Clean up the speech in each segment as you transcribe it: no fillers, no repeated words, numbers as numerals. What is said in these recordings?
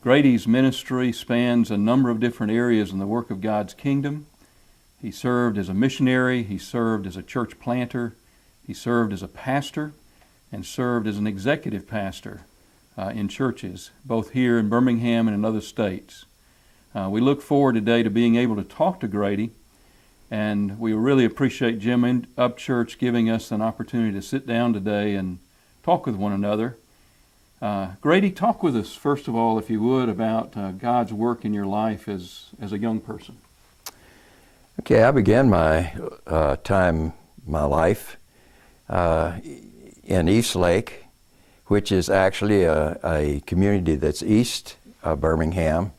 Grady's ministry spans a number of different areas in the work of God's kingdom. He served as a missionary, he served as a church planter, he served as a pastor, and served as an executive pastor in churches, both here in Birmingham and in other states. We look forward today to being able to talk to Grady, and we really appreciate Jim Up Church giving us an opportunity to sit down today and talk with one another. Grady, talk with us, first of all, if you would, about God's work in your life as a young person. Okay, I began my life in East Lake, which is actually a community that's east of Birmingham.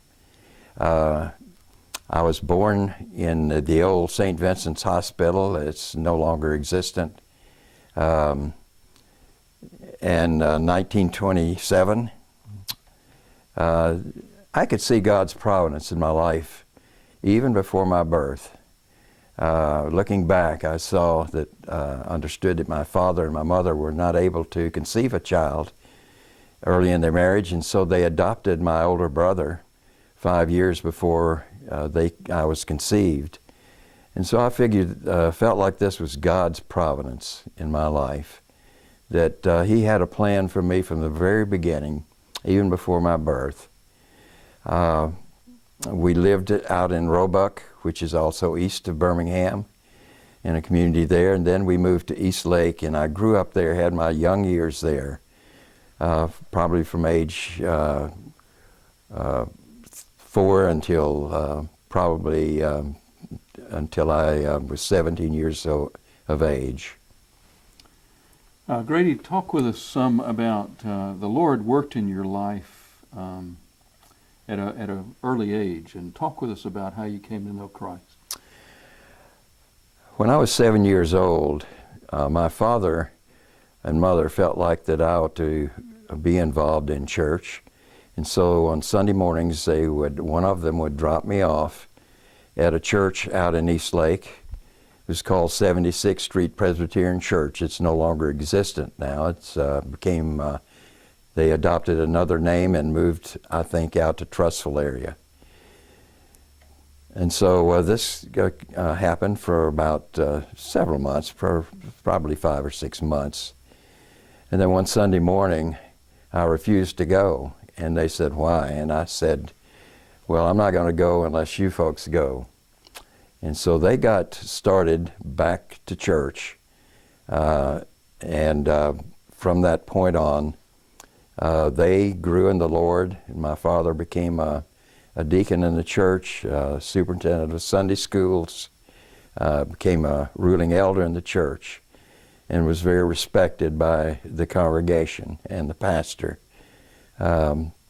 I was born in the old St. Vincent's Hospital. It's no longer existent. In 1927, I could see God's providence in my life even before my birth. Looking back, I saw that, understood that my father and my mother were not able to conceive a child early in their marriage, and so they adopted my older brother 5 years before I was conceived. And so I felt like this was God's providence in my life, that He had a plan for me from the very beginning, even before my birth. We lived out in Roebuck, which is also east of Birmingham, in a community there, and then we moved to East Lake, and I grew up there, had my young years there, probably from age 4 until until I was 17 years of age. Grady, talk with us some about the Lord worked in your life at an early age, and talk with us about how you came to know Christ. When I was 7 years old, my father and mother felt like that I ought to be involved in church, and so on Sunday mornings one of them would drop me off at a church out in East Lake. It was called 76th Street Presbyterian Church. It's no longer existent now. It's they adopted another name and moved, I think, out to Trussville area. And so this happened for about several months, for probably 5 or 6 months. And then one Sunday morning, I refused to go. And they said, "Why?" And I said, "Well, I'm not going to go unless you folks go." And so they got started back to church. And from that point on, they grew in the Lord. And my father became a deacon in the church, superintendent of Sunday schools, became a ruling elder in the church, and was very respected by the congregation and the pastor.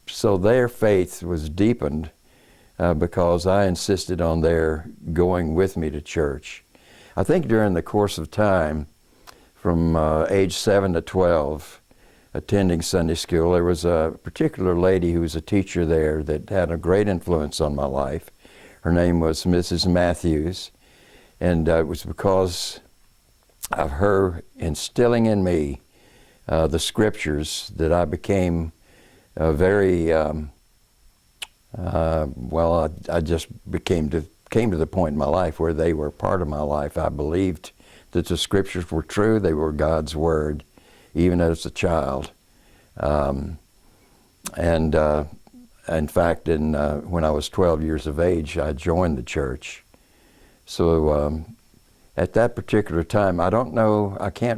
So their faith was deepened because I insisted on their going with me to church. I think during the course of time, from age 7 to 12, attending Sunday school, there was a particular lady who was a teacher there that had a great influence on my life. Her name was Mrs. Matthews, and it was because of her instilling in me the scriptures that I became I just came to the point in my life where they were part of my life. I believed that the scriptures were true. They were God's word, even as a child. In fact, when I was 12 years of age, I joined the church. So at that particular time,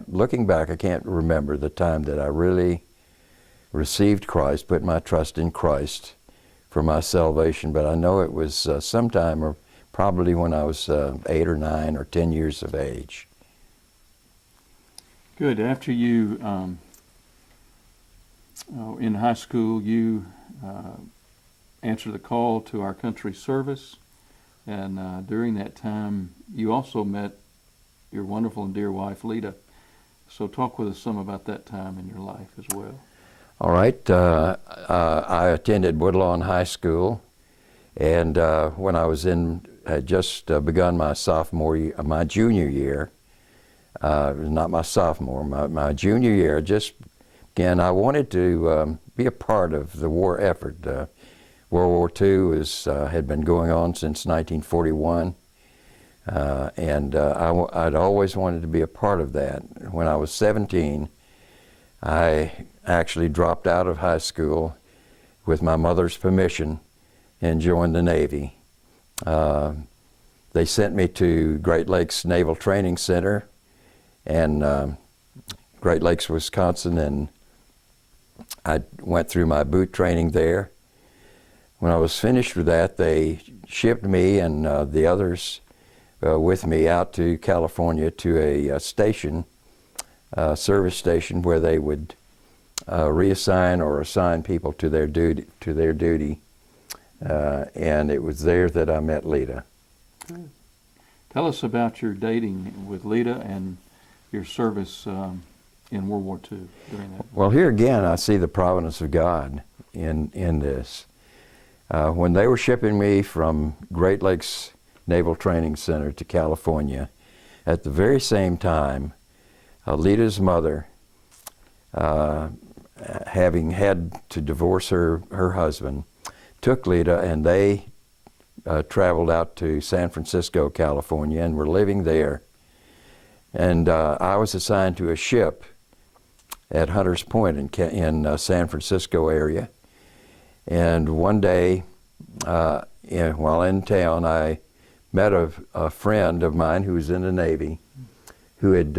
looking back, I can't remember the time that I really received Christ, put my trust in Christ for my salvation, but I know it was sometime, or probably when I was 8 or 9 or 10 years of age. Good. After you, in high school, you answered the call to our country service, and during that time, you also met your wonderful and dear wife, Lita. So talk with us some about that time in your life as well. All right. I attended Woodlawn High School, and when I was had just begun my junior year, not my sophomore, my junior year, just again, I wanted to be a part of the war effort. World War II had been going on since 1941, and I'd always wanted to be a part of that. When I was 17, I actually dropped out of high school with my mother's permission and joined the Navy. They sent me to Great Lakes Naval Training Center and Great Lakes, Wisconsin, and I went through my boot training there. When I was finished with that, they shipped me and the others with me out to California to a station, service station, where they would reassign or assign people to their duty. And it was there that I met Lita. Good. Tell us about your dating with Lita and your service in World War II during that. Well, here again, I see the providence of God in this. When they were shipping me from Great Lakes Naval Training Center to California, at the very same time, Lita's mother, having had to divorce her husband, took Lita and they traveled out to San Francisco, California, and were living there. And I was assigned to a ship at Hunters Point in San Francisco area. And one day, while in town, I met a friend of mine who was in the Navy, who had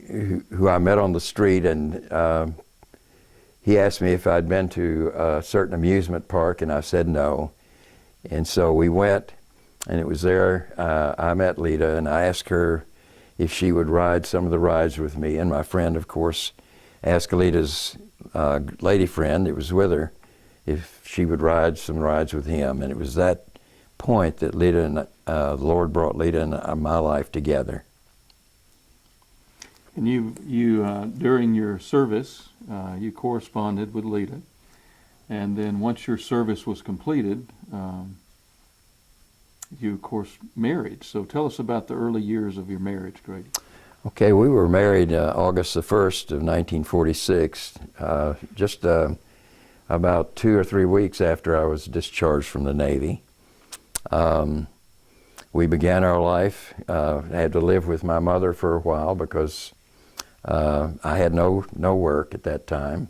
who I met on the street, and he asked me if I'd been to a certain amusement park, and I said no. And so we went, and it was there I met Lita, and I asked her if she would ride some of the rides with me. And my friend, of course, asked Lita's lady friend that was with her if she would ride some rides with him. And it was that point that Lita and the Lord brought Lita and my life together. And you during your service, you corresponded with Lita, and then once your service was completed, you of course married. So tell us about the early years of your marriage, Grady. Okay, we were married August the 1st of 1946, just about 2 or 3 weeks after I was discharged from the Navy. We began our life. I had to live with my mother for a while because I had no work at that time.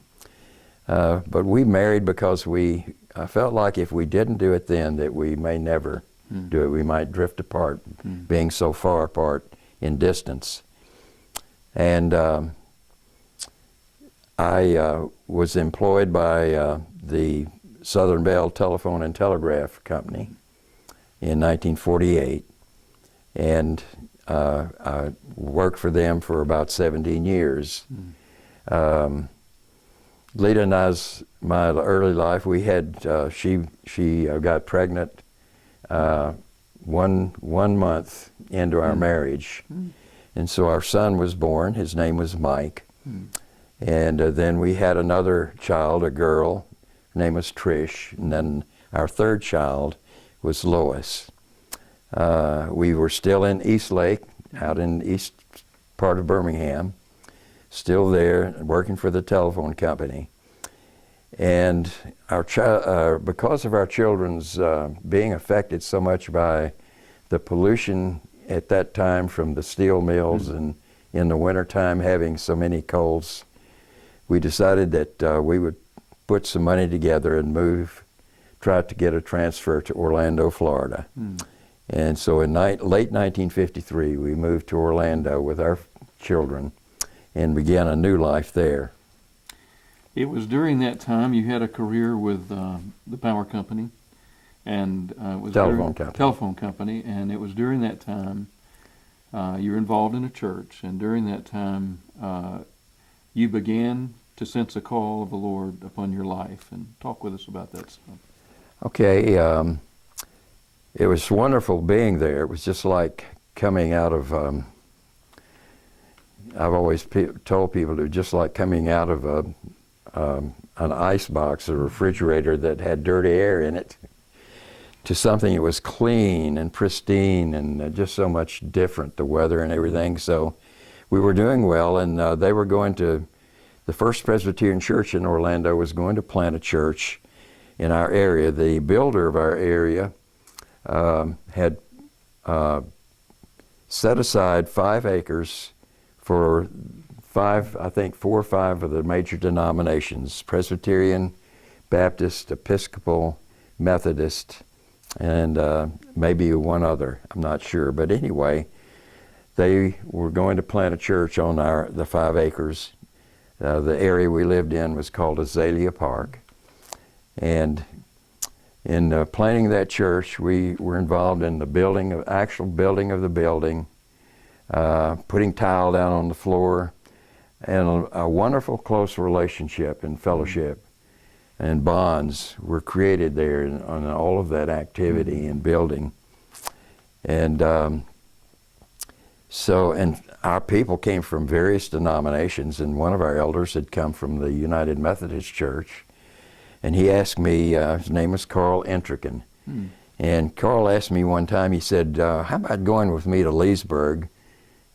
But we married because I felt like if we didn't do it then, that we may never do it. We might drift apart, being so far apart in distance. And I was employed by the Southern Bell Telephone and Telegraph Company in 1948, and I worked for them for about 17 years. Lita and I's my early life, we had she got pregnant 1 month into our marriage, and so our son was born. His name was Mike, and then we had another child, a girl. Her name was Trish, and then our third child was Lois. We were still in East Lake, out in the east part of Birmingham, still there, working for the telephone company. And because of our children's being affected so much by the pollution at that time from the steel mills, and in the wintertime having so many colds, we decided that we would put some money together and try to get a transfer to Orlando, Florida. And so in late 1953, we moved to Orlando with our children and began a new life there. It was during that time you had a career with the power company and telephone company, and it was during that time you were involved in a church, and during that time you began to sense a call of the Lord upon your life. And talk with us about that stuff. Okay, it was wonderful being there. It was just like coming out of, I've always told people it was just like coming out of an ice box, a refrigerator that had dirty air in it, to something that was clean and pristine and just so much different, the weather and everything. So we were doing well, and they were going to the First Presbyterian Church in Orlando was going to plant a church in our area. The builder of our area had set aside 5 acres for 4 or 5 of the major denominations: Presbyterian, Baptist, Episcopal, Methodist, and maybe one other, I'm not sure. But anyway, they were going to plant a church on the 5 acres. The area we lived in was called Azalea Park. And in planting that church, we were involved in the actual building of the building, putting tile down on the floor, and a wonderful close relationship and fellowship and bonds were created there on all of that activity and building. And and our people came from various denominations, and one of our elders had come from the United Methodist Church, and he asked me, his name was Carl Entricken, and Carl asked me one time, he said, how about going with me to Leesburg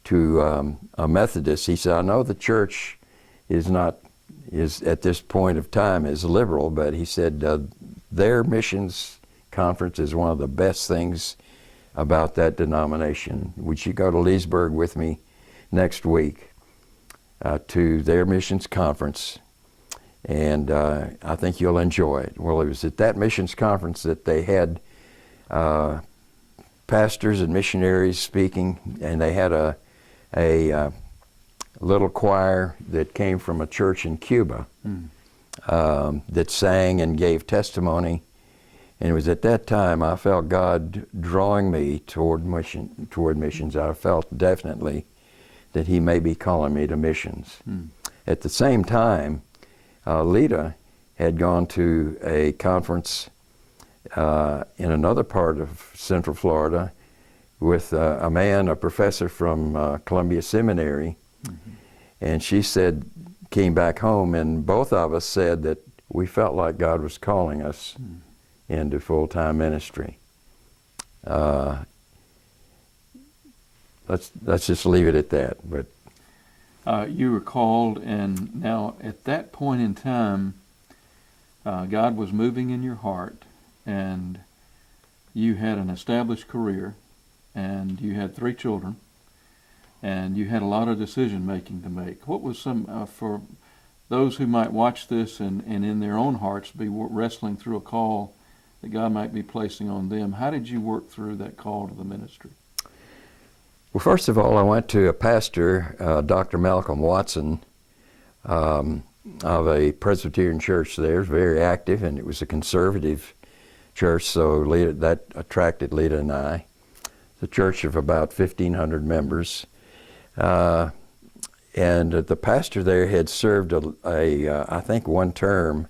to a Methodist? He said, I know the church is at this point of time is liberal, but he said their missions conference is one of the best things about that denomination. Would you go to Leesburg with me next week to their missions conference? And I think you'll enjoy it. Well, it was at that missions conference that they had pastors and missionaries speaking, and they had a little choir that came from a church in Cuba that sang and gave testimony. And it was at that time I felt God drawing me toward missions. I felt definitely that He may be calling me to missions. At the same time, Lita had gone to a conference in another part of Central Florida with a professor from Columbia Seminary, and she came back home, and both of us said that we felt like God was calling us into full-time ministry. Let's just leave it at that. But you were called, and now at that point in time, God was moving in your heart, and you had an established career, and you had 3 children, and you had a lot of decision making to make. What was some for those who might watch this and in their own hearts be wrestling through a call that God might be placing on them? How did you work through that call to the ministry? Well, first of all, I went to a pastor, Dr. Malcolm Watson, of a Presbyterian church there, very active, and it was a conservative church, so that attracted Lita and I. The church of about 1,500 members. And the pastor there had served I think one term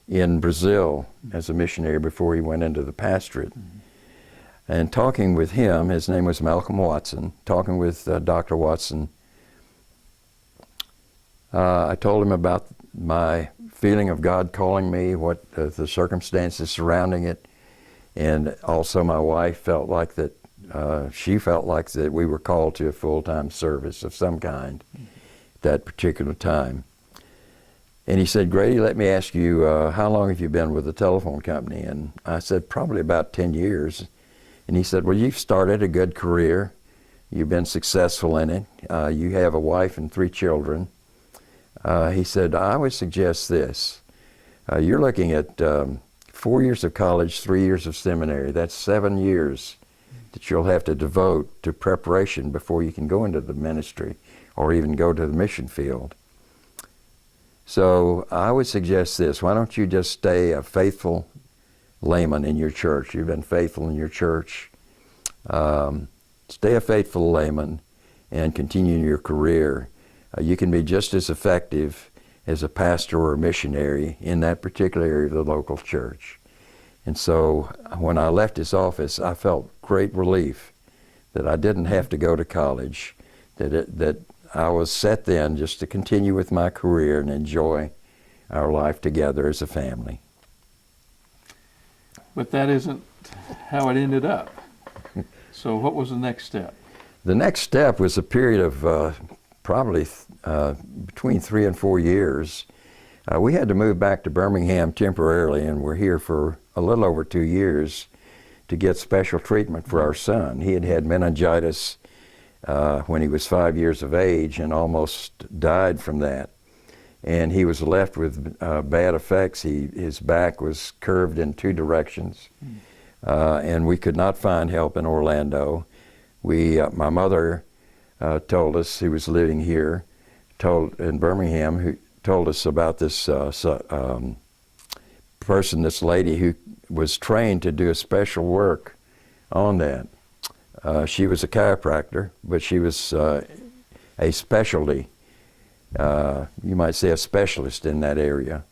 in Brazil as a missionary before he went into the pastorate. And talking with him, his name was Malcolm Watson, talking with Dr. Watson, I told him about my feeling of God calling me, what the circumstances surrounding it, and also my wife felt like that, she felt like that we were called to a full-time service of some kind at that particular time. And he said, Grady, let me ask you, how long have you been with the telephone company? And I said, probably about 10 years. And he said, well, you've started a good career. You've been successful in it. You have a wife and 3 children. He said, I would suggest this. You're looking at 4 years of college, 3 years of seminary. That's 7 years that you'll have to devote to preparation before you can go into the ministry or even go to the mission field. So I would suggest this. Why don't you just stay a faithful layman in your church? You've been faithful in your church. Stay a faithful layman and continue your career. You can be just as effective as a pastor or a missionary in that particular area of the local church. And so when I left his office, I felt great relief that I didn't have to go to college, that I was set then just to continue with my career and enjoy our life together as a family. But that isn't how it ended up. So what was the next step? The next step was a period of probably between 3 and 4 years, we had to move back to Birmingham temporarily, and we're here for a little over 2 years to get special treatment for our son. He had had meningitis when he was 5 years of age and almost died from that. And he was left with bad effects. His back was curved in 2 directions, and we could not find help in Orlando. My mother told us, who was living here, in Birmingham, who told us about this person, this lady who was trained to do a special work on that. She was a chiropractor, but she was a specialty, you might say a specialist in that area.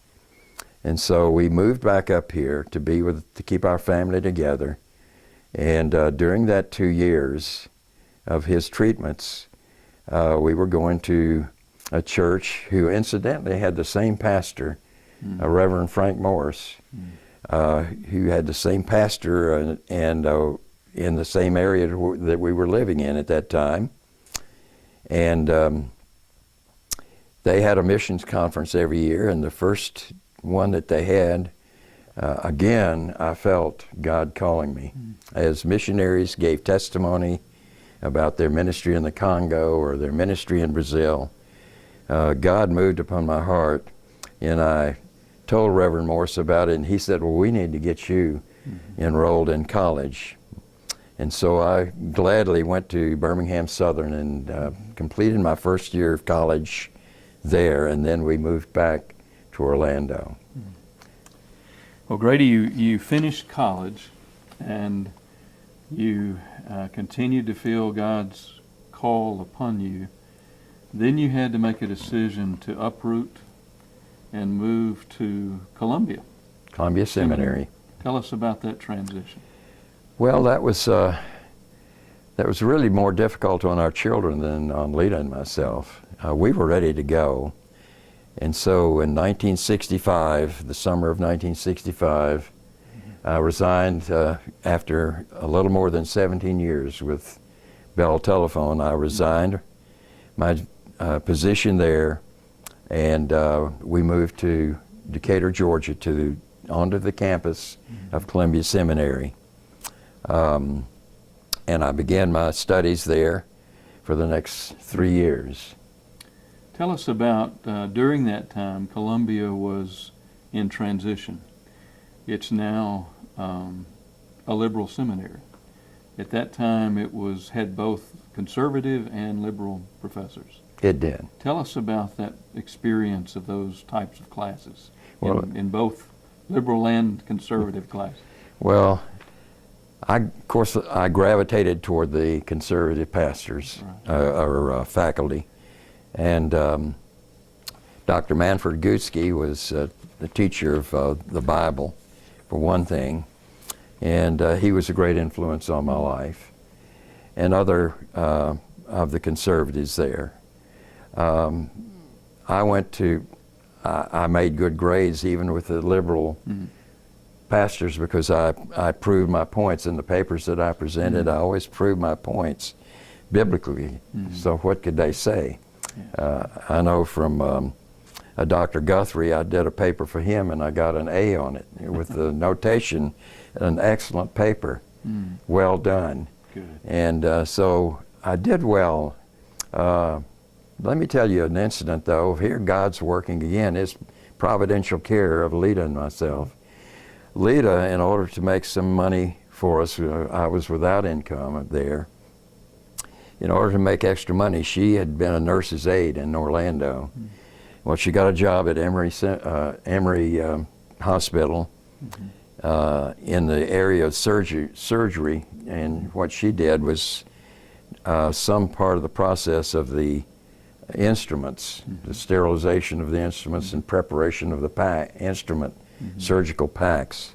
And so we moved back up here to keep our family together. And during that 2 years of his treatments, we were going to a church who incidentally had the same pastor, Reverend Frank Morris, who had the same pastor and in the same area that we were living in at that time. And they had a missions conference every year, and the first one that they had, again, I felt God calling me. As missionaries gave testimony about their ministry in the Congo or their ministry in Brazil, God moved upon my heart, and I told Reverend Morris about it, and he said, well, we need to get you enrolled in college. And so I gladly went to Birmingham Southern and completed my first year of college there, and then we moved back to Orlando. Well, Grady, you finished college, and you continued to feel God's call upon you. Then you had to make a decision to uproot and move to Columbia Seminary. Tell us about that transition. Well, that was really more difficult on our children than on Lita and myself. We were ready to go. And so in 1965, the summer of 1965, I resigned after a little more than 17 years with Bell Telephone. I resigned my position there, and we moved to Decatur, Georgia, onto the campus of Columbia Seminary. And I began my studies there for the next 3 years. Tell us about, during that time, Columbia was in transition. It's now a liberal seminary. At that time, it had both conservative and liberal professors. It did. Tell us about that experience of those types of classes, in both liberal and conservative classes. Well, of course, I gravitated toward the conservative pastors, right, or faculty. And Dr. Manford Gutsky was the teacher of the Bible, for one thing, and he was a great influence on my life, and other of the conservatives there. I made good grades even with the liberal pastors because I proved my points in the papers that I presented. I always proved my points biblically, so what could they say? I know from Dr. Guthrie, I did a paper for him and I got an A on it with the notation, an excellent paper, well done. Good. And so I did well. Let me tell you an incident though. Here God's working again, His providential care of Lita and myself. Lita, in order to make some money for us, I was without income there. In order to make extra money, she had been a nurse's aide in Orlando. Well, she got a job at Emory Hospital in the area of surgery, and what she did was some part of the process of the instruments, the sterilization of the instruments and preparation of the instrument surgical packs.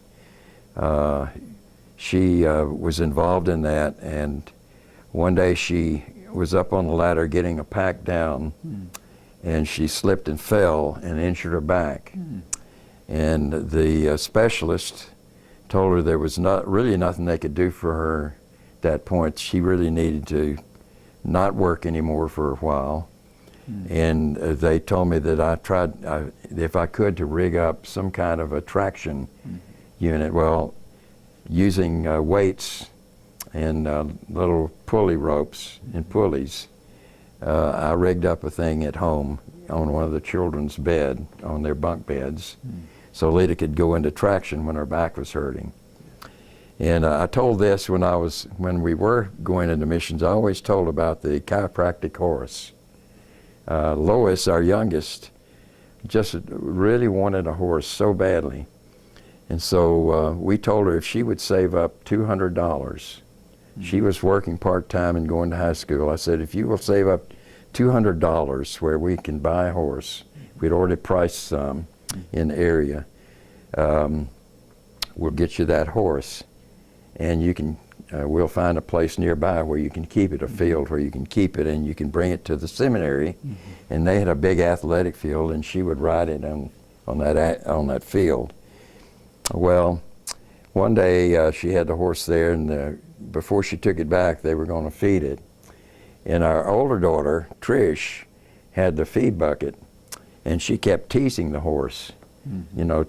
She was involved in that, and one day she was up on the ladder getting a pack down, and she slipped and fell and injured her back. And the specialist told her there was really nothing they could do for her at that point. She really needed to not work anymore for a while. And they told me that I tried, if I could, to rig up some kind of a traction unit. Well, using weights and little pulley ropes and pulleys, I rigged up a thing at home on one of the children's bed, on their bunk beds, so Lita could go into traction when her back was hurting. And I told this when we were going into missions. I always told about the chiropractic horse. Lois, our youngest, just really wanted a horse so badly. And so we told her if she would save up $200, she was working part-time and going to high school. I said, if you will save up $200 where we can buy a horse, we'd already priced some in the area, we'll get you that horse. And you can, we'll find a place nearby where you can keep it, a field where you can keep it, and you can bring it to the seminary. And they had a big athletic field, and she would ride it on that field. Well, one day she had the horse there, and before she took it back, they were going to feed it. And our older daughter, Trish, had the feed bucket, and she kept teasing the horse, you know,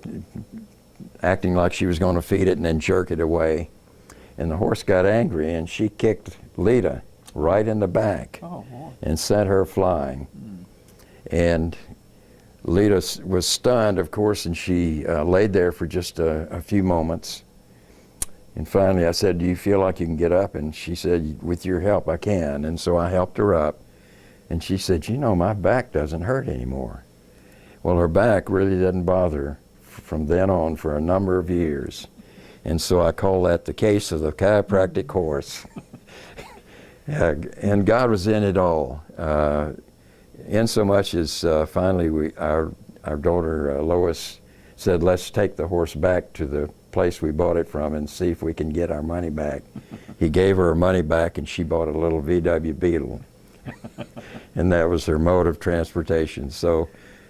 acting like she was going to feed it and then jerk it away. And the horse got angry, and she kicked Lita right in the back and sent her flying. And Lita was stunned, of course, and she laid there for just a few moments. And finally I said, do you feel like you can get up? And she said, with your help, I can. And so I helped her up. And she said, you know, my back doesn't hurt anymore. Well, her back really doesn't bother her from then on for a number of years. And so I call that the case of the chiropractic horse. And God was in it all. In so much as finally our daughter Lois said, let's take the horse back to the place we bought it from and see if we can get our money back. He gave her her money back, and she bought a little VW Beetle. And that was her mode of transportation. So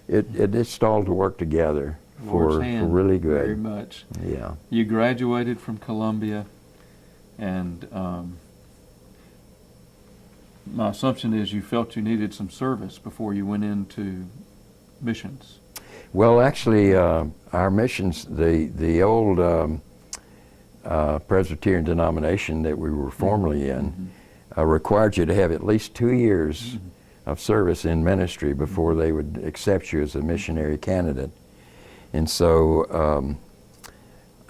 it just all to work together for really good. Very much. Yeah. You graduated from Columbia, and my assumption is you felt you needed some service before you went into missions. Well, actually, our missions, the old Presbyterian denomination that we were formerly in, required you to have at least 2 years of service in ministry before they would accept you as a missionary candidate. And so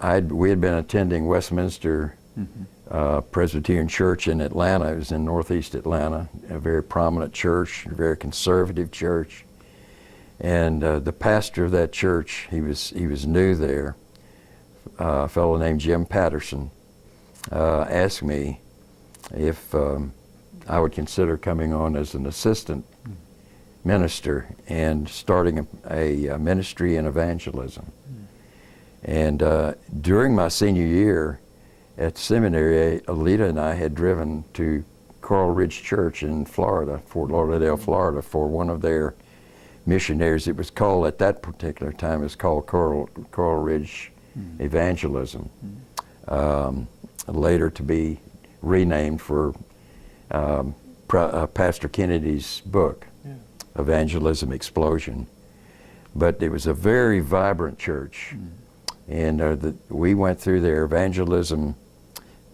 we had been attending Westminster Presbyterian Church in Atlanta. It was in northeast Atlanta, a very prominent church, a very conservative church. And the pastor of that church, he was new there, a fellow named Jim Patterson, asked me if I would consider coming on as an assistant minister and starting a ministry in evangelism. And during my senior year at seminary, Lita and I had driven to Coral Ridge Church in Florida, Fort Lauderdale, Florida, for one of their missionaries. It was called, at that particular time, it was called Coral Ridge Evangelism, later to be renamed for Pastor Kennedy's book, Evangelism Explosion. But it was a very vibrant church, and we went through their evangelism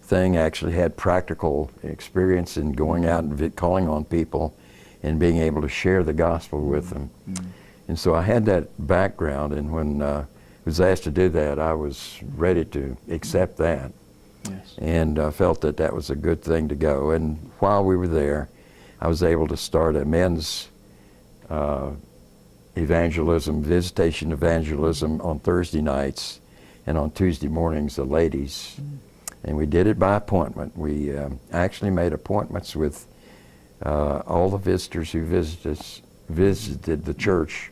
thing, actually had practical experience in going out and calling on people and being able to share the gospel with them. And so I had that background, and when I was asked to do that, I was ready to accept that. And felt that that was a good thing to go. And while we were there, I was able to start a men's evangelism, visitation evangelism on Thursday nights, and on Tuesday mornings, the ladies. And we did it by appointment. We actually made appointments with all the visitors who visited the church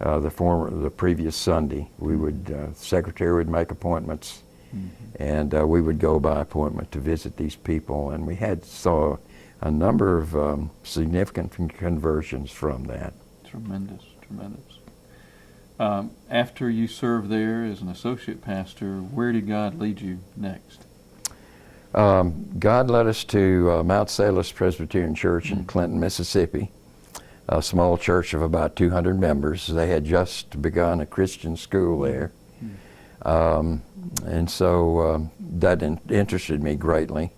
the previous Sunday. We would, the secretary would make appointments, and we would go by appointment to visit these people. And we saw a number of significant conversions from that. Tremendous, tremendous. After you served there as an associate pastor, where did God lead you next? God led us to Mount Salus Presbyterian Church in Clinton, Mississippi. a small church of about 200 members. They had just begun a Christian school there. And so that interested me greatly.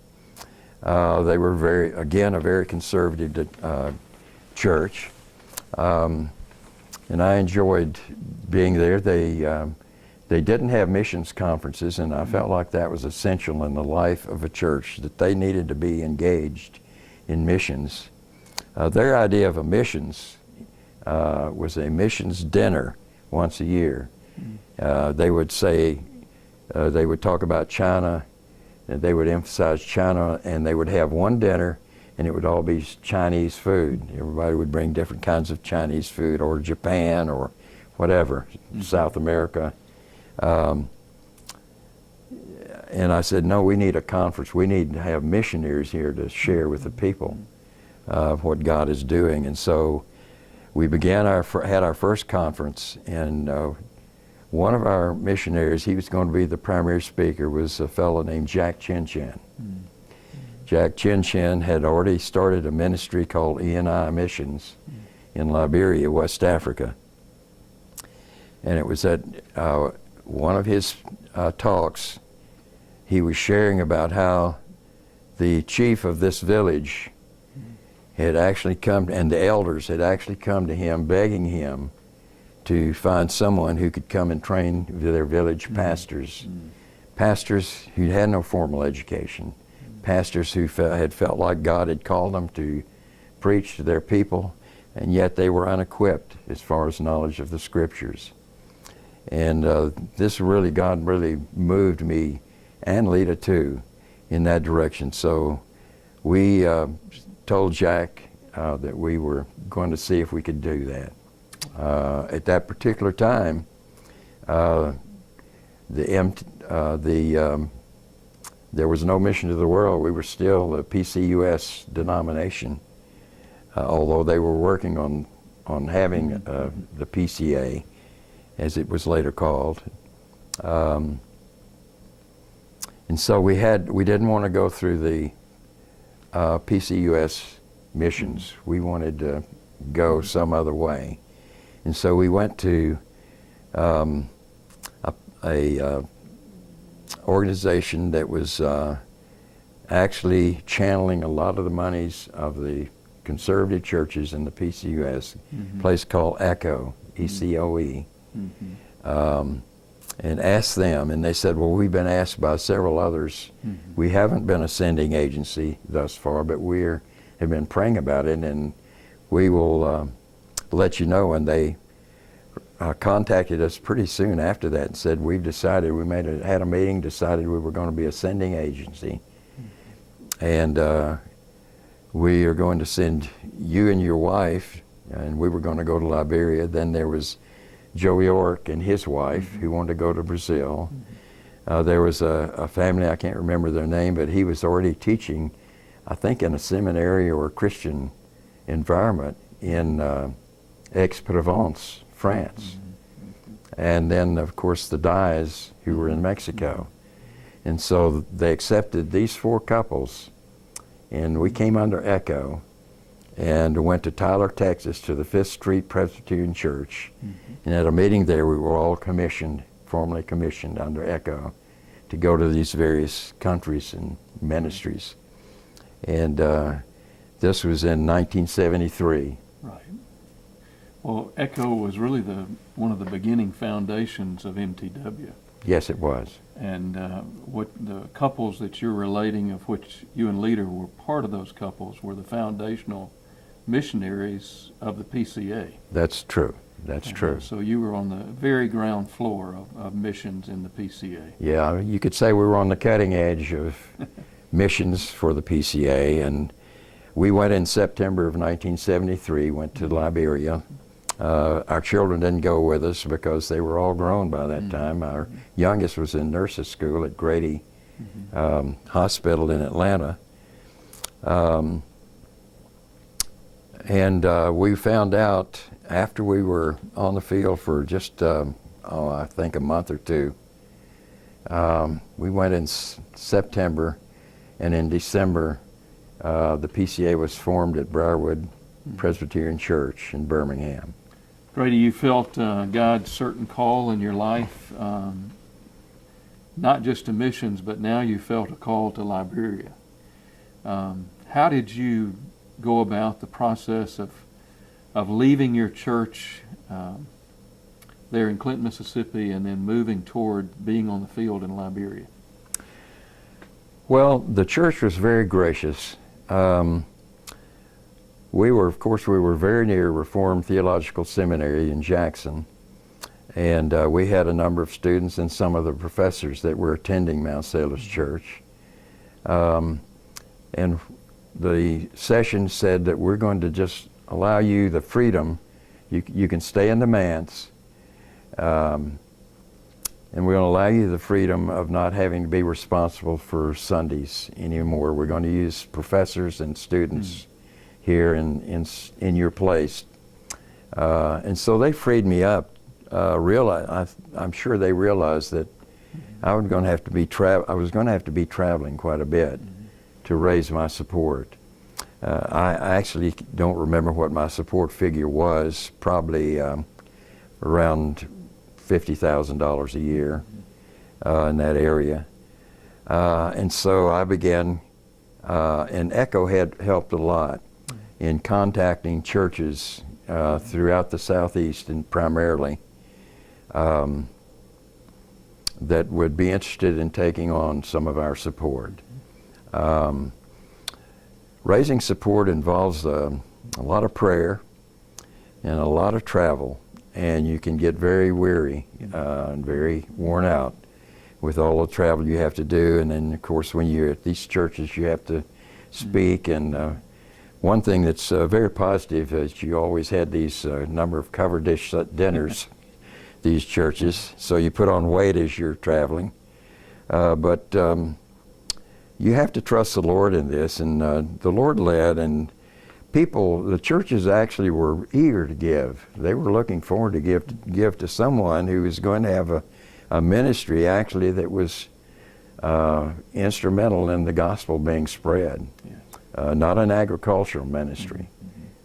They were a very conservative church. And I enjoyed being there. They didn't have missions conferences, and I felt like that was essential in the life of a church, that they needed to be engaged in missions. Their idea of a missions was a missions dinner once a year. They would say, they would talk about China, and they would emphasize China, and they would have one dinner, and it would all be Chinese food. Everybody would bring different kinds of Chinese food, or Japan, or whatever, South America. And I said, no, we need a conference. We need to have missionaries here to share with the people what God is doing. And so we had our first conference, and one of our missionaries, he was going to be the primary speaker, was a fellow named Jack Chin Chin. Jack Chin Chin had already started a ministry called E&I Missions in Liberia, West Africa. And it was at one of his talks, he was sharing about how the chief of this village had actually come, and the elders had actually come to him, begging him to find someone who could come and train their village pastors. Pastors who had no formal education. Pastors who had felt like God had called them to preach to their people, and yet they were unequipped as far as knowledge of the Scriptures. And God really moved me, and Lita too, in that direction. So we told Jack that we were going to see if we could do that. At that particular time, there was no mission to the world. We were still a PCUS denomination, although they were working on having the PCA, as it was later called. And so we didn't want to go through the PCUS missions. We wanted to go some other way. And so we went to a organization that was actually channeling a lot of the monies of the conservative churches in the PCUS, a place called ECHO, E-C-O-E, and asked them, and they said, well, we've been asked by several others. We haven't been a sending agency thus far, but we have been praying about it, and we will let you know. And they contacted us pretty soon after that and said, we've decided, had a meeting, decided we were going to be a sending agency. And we are going to send you and your wife, and we were going to go to Liberia. Then there was Joe York and his wife who wanted to go to Brazil. There was a family, I can't remember their name, but he was already teaching, I think in a seminary or a Christian environment in Aix-Provence, France. And then, of course, the Dyes, who were in Mexico. And so they accepted these four couples, and we came under ECHO and went to Tyler, Texas, to the Fifth Street Presbyterian Church. And at a meeting there, we were all formally commissioned under ECHO to go to these various countries and ministries. And this was in 1973. Right. Well, ECHO was really one of the beginning foundations of MTW. Yes, it was. And what the couples that you're relating, of which you and Lita were part of those couples, were the foundational missionaries of the PCA. That's true. That's true. So you were on the very ground floor of missions in the PCA. Yeah, you could say we were on the cutting edge of missions for the PCA, and we went in September of 1973, went to Liberia. Our children didn't go with us because they were all grown by that time. Our youngest was in nurses school at Grady Hospital in Atlanta. And we found out after we were on the field for just, I think a month or two. We went in September, and in December, the PCA was formed at Briarwood Presbyterian Church in Birmingham. Grady, you felt God's certain call in your life, not just to missions, but now you felt a call to Liberia. How did you go about the process of leaving your church there in Clinton, Mississippi, and then moving toward being on the field in Liberia? Well, the church was very gracious. We were very near Reformed Theological Seminary in Jackson, and we had a number of students and some of the professors that were attending Mount Salus Church. And the session said that we're going to just allow you the freedom. You can stay in the manse, and we're going to allow you the freedom of not having to be responsible for Sundays anymore. We're going to use professors and students here in your place. And so they freed me up. I'm sure they realized that I was going to have to be traveling quite a bit to raise my support. I actually don't remember what my support figure was, probably around $50,000 a year in that area. And so I began, and ECHO had helped a lot in contacting churches throughout the Southeast, and primarily that would be interested in taking on some of our support. Raising support involves a lot of prayer and a lot of travel, and you can get very weary and very worn out with all the travel you have to do. And then, of course, when you're at these churches, you have to speak. And one thing that's very positive is you always had these number of cover dish dinners, these churches, so you put on weight as you're traveling. But you have to trust the Lord in this, and the Lord led, and the churches actually were eager to give. They were looking forward to give to someone who was going to have a ministry actually that was instrumental in the gospel being spread. Yes. Not an agricultural ministry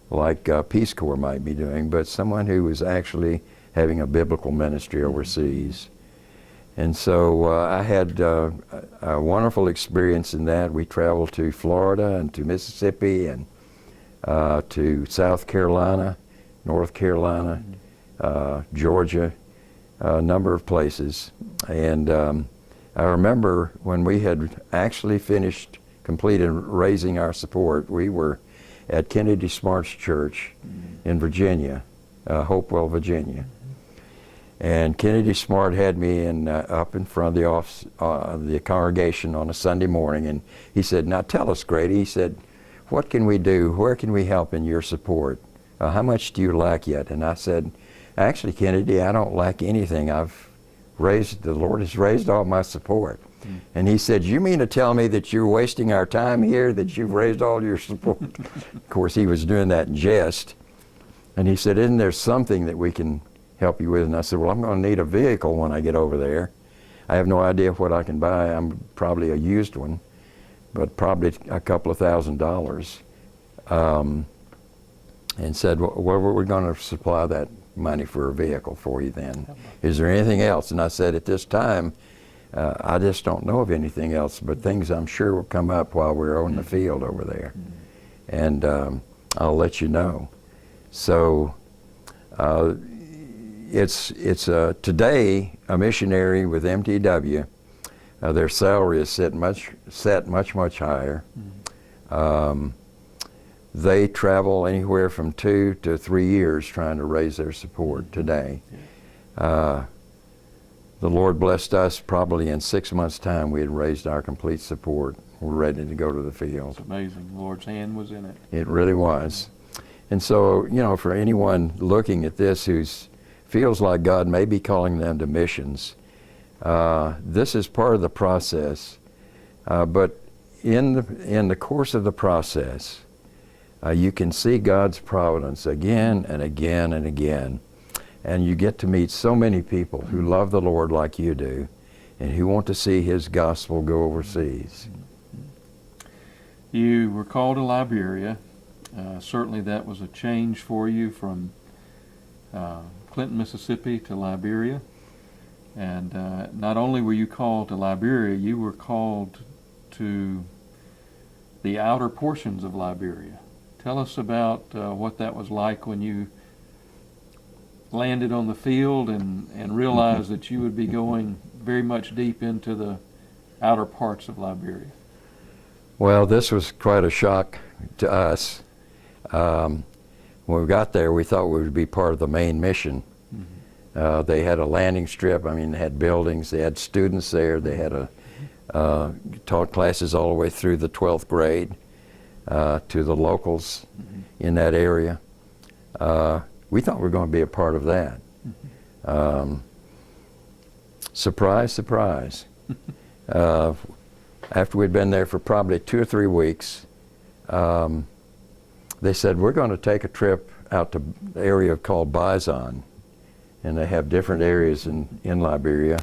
like Peace Corps might be doing, but someone who was actually having a biblical ministry overseas. And so I had a wonderful experience in that. We traveled to Florida and to Mississippi and to South Carolina, North Carolina, Georgia, a number of places. And I remember when we had actually completed raising our support, we were at Kennedy Smart's church in Virginia, Hopewell, Virginia. And Kennedy Smart had me up in front of the office, the congregation on a Sunday morning, and he said, "Now tell us, Grady," he said, "what can we do? Where can we help in your support? How much do you lack yet?" And I said, "Actually, Kennedy, I don't lack anything. The Lord has raised all my support." And he said, "You mean to tell me that you're wasting our time here, that you've raised all your support?" Of course, he was doing that in jest. And he said, "Isn't there something that we can help you with?" And I said, "Well, I'm going to need a vehicle when I get over there. I have no idea what I can buy. I'm probably a used one, but probably a couple of $1,000s. And said, "Well, we're going to supply that money for a vehicle for you then. Is there anything else?" And I said, "At this time, I just don't know of anything else, but things I'm sure will come up while we're on the field over there. And I'll let you know." So it's today a missionary with MTW. Their salary is set much higher. They travel anywhere from 2 to 3 years trying to raise their support today. The Lord blessed us. Probably in 6 months' time we had raised our complete support. We're ready to go to the field. It's amazing. The Lord's hand was in it. It really was. And so, for anyone looking at this who feels like God may be calling them to missions, this is part of the process. But in the course of the process, you can see God's providence again and again and again. And you get to meet so many people who love the Lord like you do and who want to see His gospel go overseas. You were called to Liberia, Certainly that was a change for you from Clinton, Mississippi to Liberia. And not only were you called to Liberia, you were called to the outer portions of Liberia. Tell us about what that was like when you landed on the field and realized that you would be going very much deep into the outer parts of Liberia. Well, this was quite a shock to us. When we got there, we thought we would be part of the main mission. They had a landing strip. I mean, they had buildings. They had students there. They had taught classes all the way through the 12th grade to the locals in that area. We thought we were going to be a part of that. Surprise, surprise. After we'd been there for probably 2 or 3 weeks, they said, we're going to take a trip out to the area called Bison. And they have different areas in Liberia.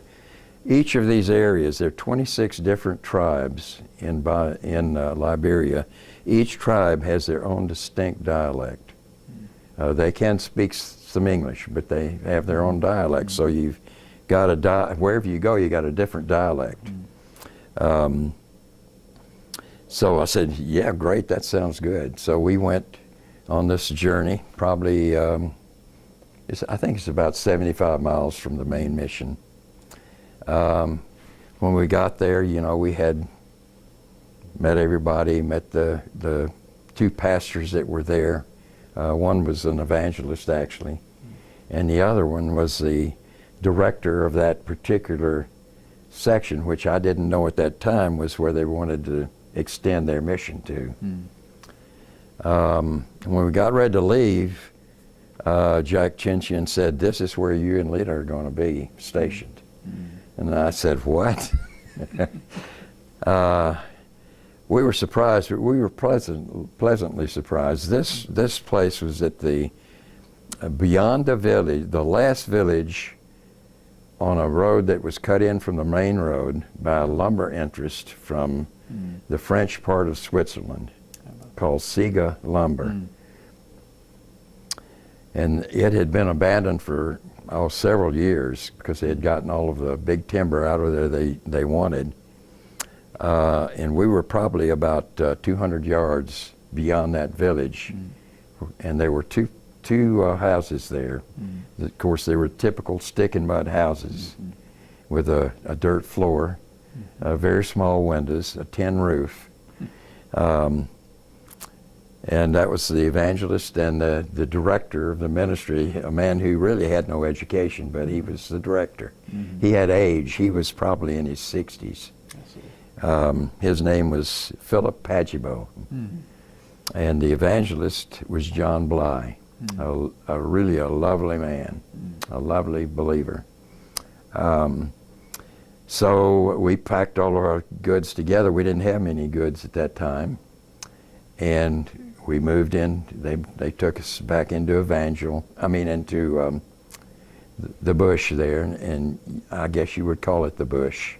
Each of these areas, there are 26 different tribes in Liberia. Each tribe has their own distinct dialect. They can speak some English, but they have their own dialect. So you've got wherever you go, you got a different dialect. So I said, yeah, great, that sounds good. So we went on this journey, probably, I think it's about 75 miles from the main mission. When we got there, you know, we had met everybody, met the 2 pastors that were there. One was an evangelist, actually, and the other one was the director of that particular section, which I didn't know at that time was where they wanted to extend their mission to. When we got ready to leave, Jack Chinchin said, this is where you and Lita are going to be stationed. And I said, what? We were surprised. We were pleasantly surprised. This place was at the beyond the village, the last village on a road that was cut in from the main road by a lumber interest from the French part of Switzerland called Siga Lumber. And it had been abandoned for several years because they had gotten all of the big timber out of there they wanted. And we were probably about 200 yards beyond that village. And there were two houses there. Of course, they were typical stick and mud houses with a dirt floor, very small windows, a tin roof. And that was the evangelist and the director of the ministry, a man who really had no education, but he was the director. He had age. He was probably in his 60s. His name was Philip Pagibo. And the evangelist was John Bly, really a lovely man, a lovely believer. So we packed all of our goods together. We didn't have many goods at that time. And we moved in. They took us back into into the bush there, and I guess you would call it the bush.